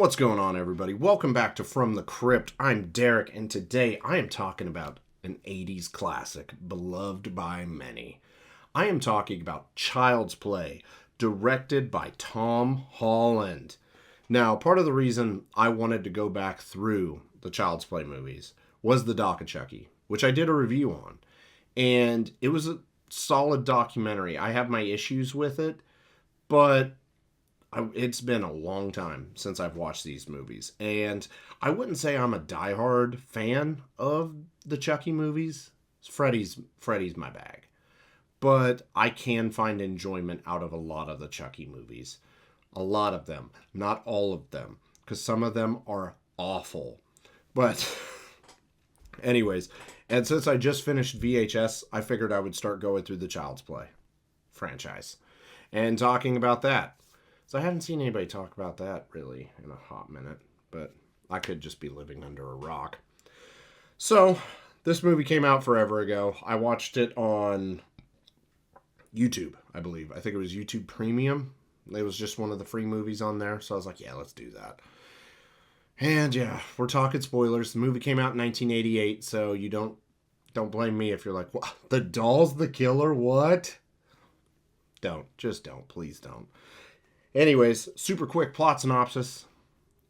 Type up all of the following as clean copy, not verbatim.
What's going on, everybody? Welcome back to From the Crypt. I'm Derek, and today I am talking about an 80s classic beloved by many. I am talking about Child's Play, directed by Tom Holland. Now, part of the reason I wanted to go back through the Child's Play movies was the Doc of Chucky, which I did a review on. And it was a solid documentary. I have my issues with it, but it's been a long time since I've watched these movies. And I wouldn't say I'm a diehard fan of the Chucky movies. Freddy's my bag. But I can find enjoyment out of a lot of the Chucky movies. A lot of them. Not all of them. Because some of them are awful. But anyways, and since I just finished VHS, I figured I would start going through the Child's Play franchise. And talking about that. So I haven't seen anybody talk about that really in a hot minute, but I could just be living under a rock. So this movie came out forever ago. I watched it on YouTube, I believe. I think it was YouTube Premium. It was just one of the free movies on there. So I was like, yeah, let's do that. And yeah, we're talking spoilers. The movie came out in 1988, so you don't blame me if you're like, what? The doll's the killer? What? Just don't. Please don't. Anyways, super quick plot synopsis.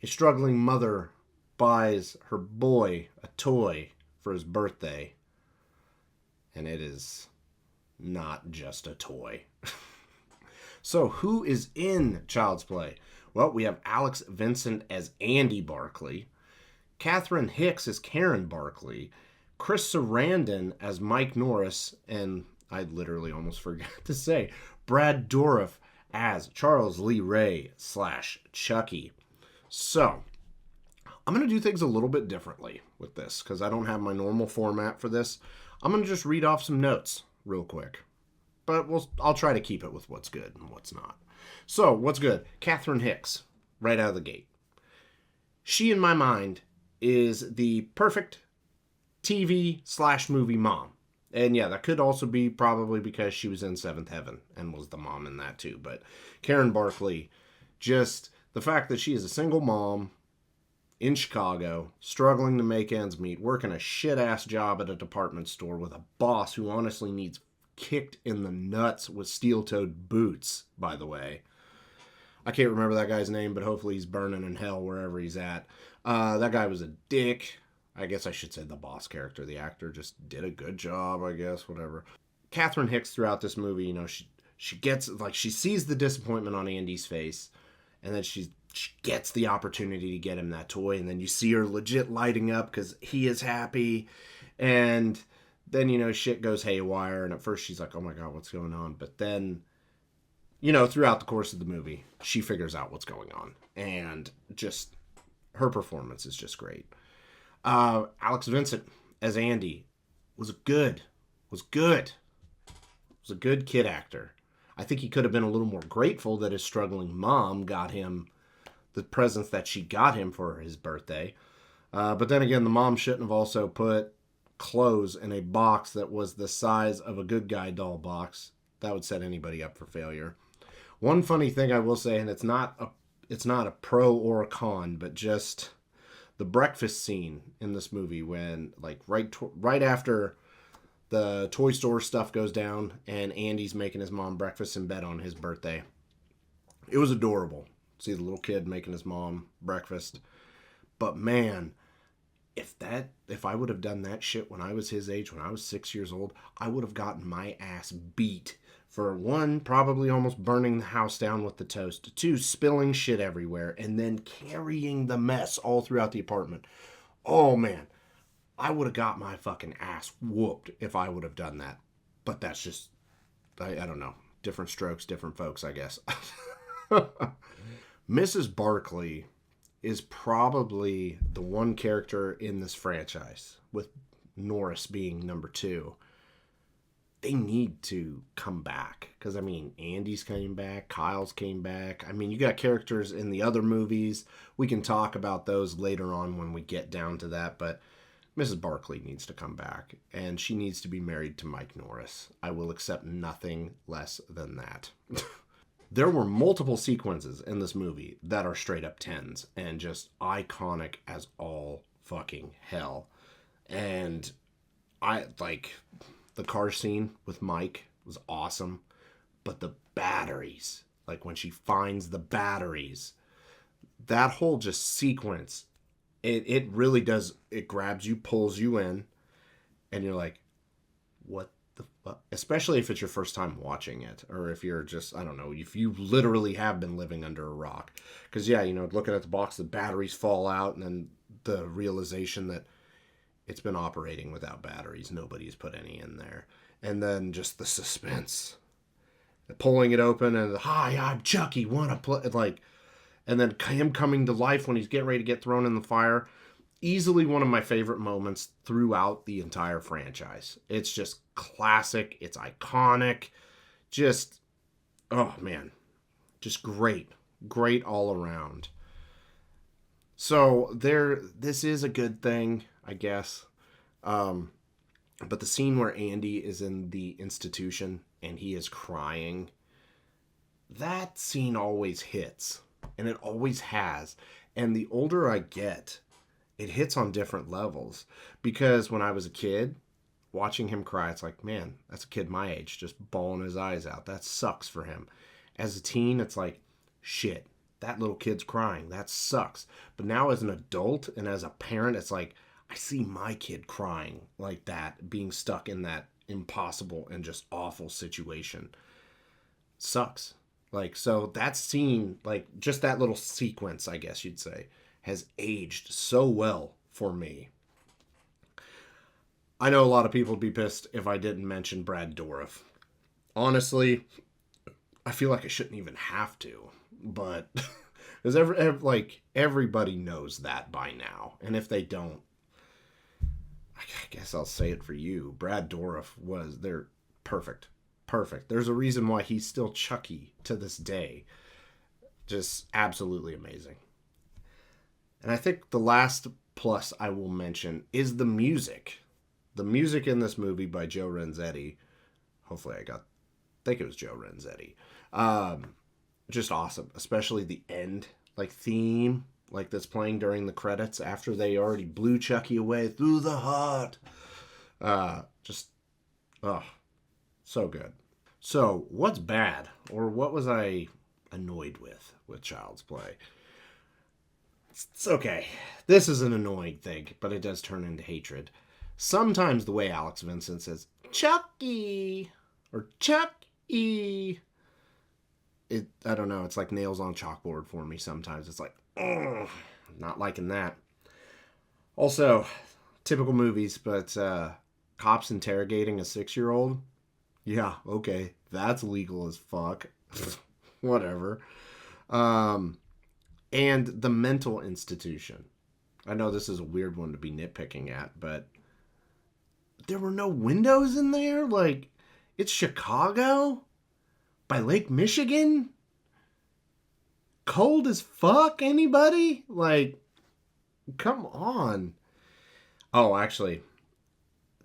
A struggling mother buys her boy a toy for his birthday. And it is not just a toy. So, who is in Child's Play? Well, we have Alex Vincent as Andy Barkley. Catherine Hicks as Karen Barkley. Chris Sarandon as Mike Norris. And I literally almost forgot to say, Brad Dourif as Charles Lee Ray / Chucky. So, I'm going to do things a little bit differently with this because I don't have my normal format for this. I'm going to just read off some notes real quick. But I'll try to keep it with what's good and what's not. So, what's good? Catherine Hicks, right out of the gate. She, in my mind, is the perfect TV / movie mom. And yeah, that could also be probably because she was in Seventh Heaven and was the mom in that too. But Karen Barkley, just the fact that she is a single mom in Chicago, struggling to make ends meet, working a shit-ass job at a department store with a boss who honestly needs kicked in the nuts with steel-toed boots, by the way. I can't remember that guy's name, but hopefully he's burning in hell wherever he's at. That guy was a dick. I guess I should say the boss character. The actor just did a good job, I guess, whatever. Catherine Hicks throughout this movie, she gets, she sees the disappointment on Andy's face, and then she gets the opportunity to get him that toy, and then you see her legit lighting up because he is happy, and then, shit goes haywire, and at first she's like, oh my god, what's going on? But then, throughout the course of the movie, she figures out what's going on, and just, her performance is just great. Alex Vincent as Andy was a good kid actor. I think he could have been a little more grateful that his struggling mom got him the presents that she got him for his birthday. But then again, the mom shouldn't have also put clothes in a box that was the size of a good guy doll box. That would set anybody up for failure. One funny thing I will say, and it's not a pro or a con, but just the breakfast scene in this movie when, right after the toy store stuff goes down and Andy's making his mom breakfast in bed on his birthday. It was adorable. See the little kid making his mom breakfast. But man, if I would have done that shit when I was his age, when I was 6 years old, I would have gotten my ass beat. For one, probably almost burning the house down with the toast. Two, spilling shit everywhere. And then carrying the mess all throughout the apartment. Oh, man. I would have got my fucking ass whooped if I would have done that. But that's just, I don't know. Different strokes, different folks, I guess. Mrs. Barkley is probably the one character in this franchise, with Norris being number 2. They need to come back. Because, Andy's came back. Kyle's came back. You got characters in the other movies. We can talk about those later on when we get down to that. But Mrs. Barkley needs to come back. And she needs to be married to Mike Norris. I will accept nothing less than that. There were multiple sequences in this movie that are straight up tens and just iconic as all fucking hell. And I like the car scene with Mike was awesome, but the batteries, like when she finds the batteries, that whole just sequence, it really does, it grabs you, pulls you in, and you're like, what the fuck? Especially if it's your first time watching it, or if you're just, I don't know, if you literally have been living under a rock. Because, yeah, looking at the box, the batteries fall out, and then the realization that it's been operating without batteries. Nobody's put any in there. And then just the suspense. Pulling it open, and, hi, I'm Chucky, wanna play? Like, and then him coming to life when he's getting ready to get thrown in the fire. Easily one of my favorite moments throughout the entire franchise. It's just classic. It's iconic. Just, oh man, just great. Great all around. So this is a good thing, I guess. But the scene where Andy is in the institution and he is crying, that scene always hits. And it always has. And the older I get, it hits on different levels. Because when I was a kid, watching him cry, it's like, man, that's a kid my age, just bawling his eyes out. That sucks for him. As a teen, it's like, shit, that little kid's crying. That sucks. But now as an adult and as a parent, it's like, I see my kid crying like that, being stuck in that impossible and just awful situation. Sucks. Like, so that scene, like, just that little sequence, I guess you'd say, has aged so well for me. I know a lot of people would be pissed if I didn't mention Brad Dourif. Honestly, I feel like I shouldn't even have to, but because everybody knows that by now, and if they don't, I guess I'll say it for you. Brad Dourif they're perfect. Perfect. There's a reason why he's still Chucky to this day. Just absolutely amazing. And I think the last plus I will mention is the music. The music in this movie by Joe Renzetti. Hopefully I think it was Joe Renzetti. Just awesome. Especially the end, theme, that's playing during the credits after they already blew Chucky away through the heart. So good. So, what's bad? Or what was I annoyed with Child's Play? It's okay. This is an annoying thing, but it does turn into hatred. Sometimes the way Alex Vincent says, Chucky! Or Chucky! I don't know, it's like nails on chalkboard for me sometimes. It's like, ugh, not liking that. Also, typical movies, but cops interrogating a 6-year-old? Yeah, okay, that's legal as fuck. Whatever. And the mental institution. I know this is a weird one to be nitpicking at, but there were no windows in there? It's Chicago? By Lake Michigan? Cold as fuck, anybody? Come on. Oh, actually,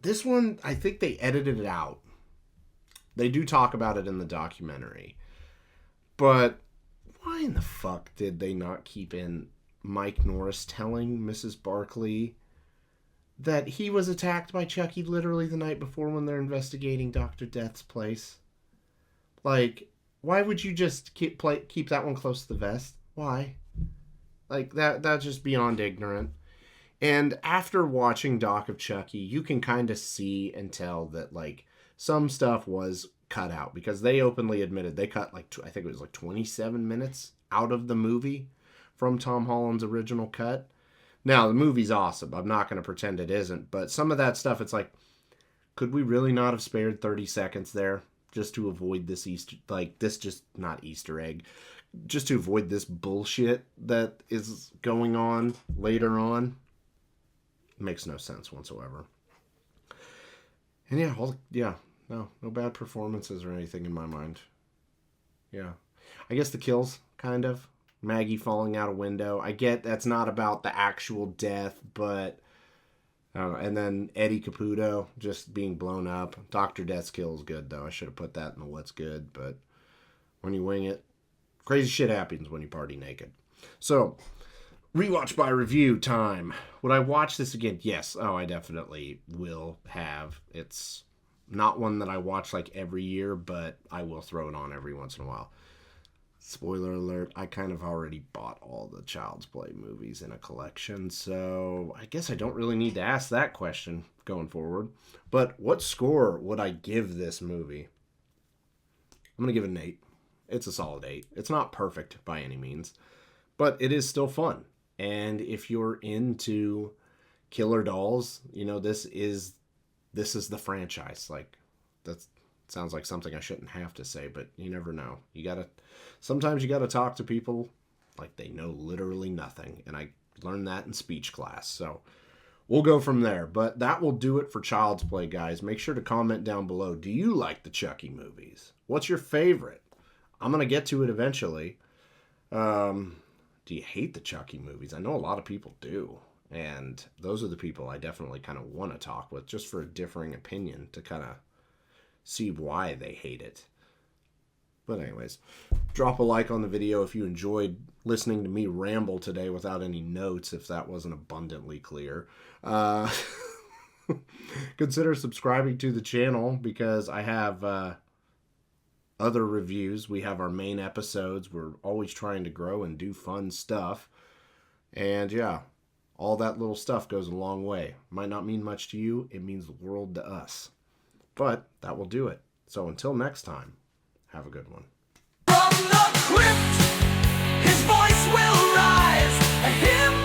this one, I think they edited it out. They do talk about it in the documentary. But why in the fuck did they not keep in Mike Norris telling Mrs. Barkley that he was attacked by Chucky literally the night before when they're investigating Dr. Death's place? Why would you just keep that one close to the vest? Why? That's just beyond ignorant. And after watching Doc of Chucky, you can kind of see and tell that, some stuff was cut out. Because they openly admitted they cut, I think it was 27 minutes out of the movie from Tom Holland's original cut. Now, the movie's awesome. I'm not going to pretend it isn't. But some of that stuff, it's could we really not have spared 30 seconds there? Just to avoid this not Easter egg, just to avoid this bullshit that is going on later on. It makes no sense whatsoever. And no bad performances or anything in my mind. Yeah. I guess the kills, kind of. Maggie falling out a window. I get that's not about the actual death, but I don't know. And then Eddie Caputo just being blown up. Dr. Death's kill is good, though. I should have put that in the what's good, but when you wing it, Crazy shit happens when you party naked. So, rewatch by review time. Would I watch this again? Yes. Oh, I definitely will have. It's not one that I watch like every year, but I will throw it on every once in a while. Spoiler alert, I kind of already bought all the Child's Play movies in a collection, so I guess I don't really need to ask that question going forward. But what score would I give this movie? I'm going to give it an 8. It's a solid 8. It's not perfect by any means, but it is still fun. And if you're into killer dolls, you know, this is the franchise. Like, that sounds like something I shouldn't have to say, but you never know. Sometimes you gotta talk to people like they know literally nothing. And I learned that in speech class. So we'll go from there. But that will do it for Child's Play, guys. Make sure to comment down below. Do you like the Chucky movies? What's your favorite? I'm going to get to it eventually. Do you hate the Chucky movies? I know a lot of people do. And those are the people I definitely kind of want to talk with, just for a differing opinion to kind of see why they hate it. But anyways, drop a like on the video if you enjoyed listening to me ramble today without any notes, if that wasn't abundantly clear. Consider subscribing to the channel, because I have other reviews. We have our main episodes. We're always trying to grow and do fun stuff. And yeah, all that little stuff goes a long way. Might not mean much to you. It means the world to us. But that will do it. So until next time, have a good one. From the crypt, his voice will rise. Him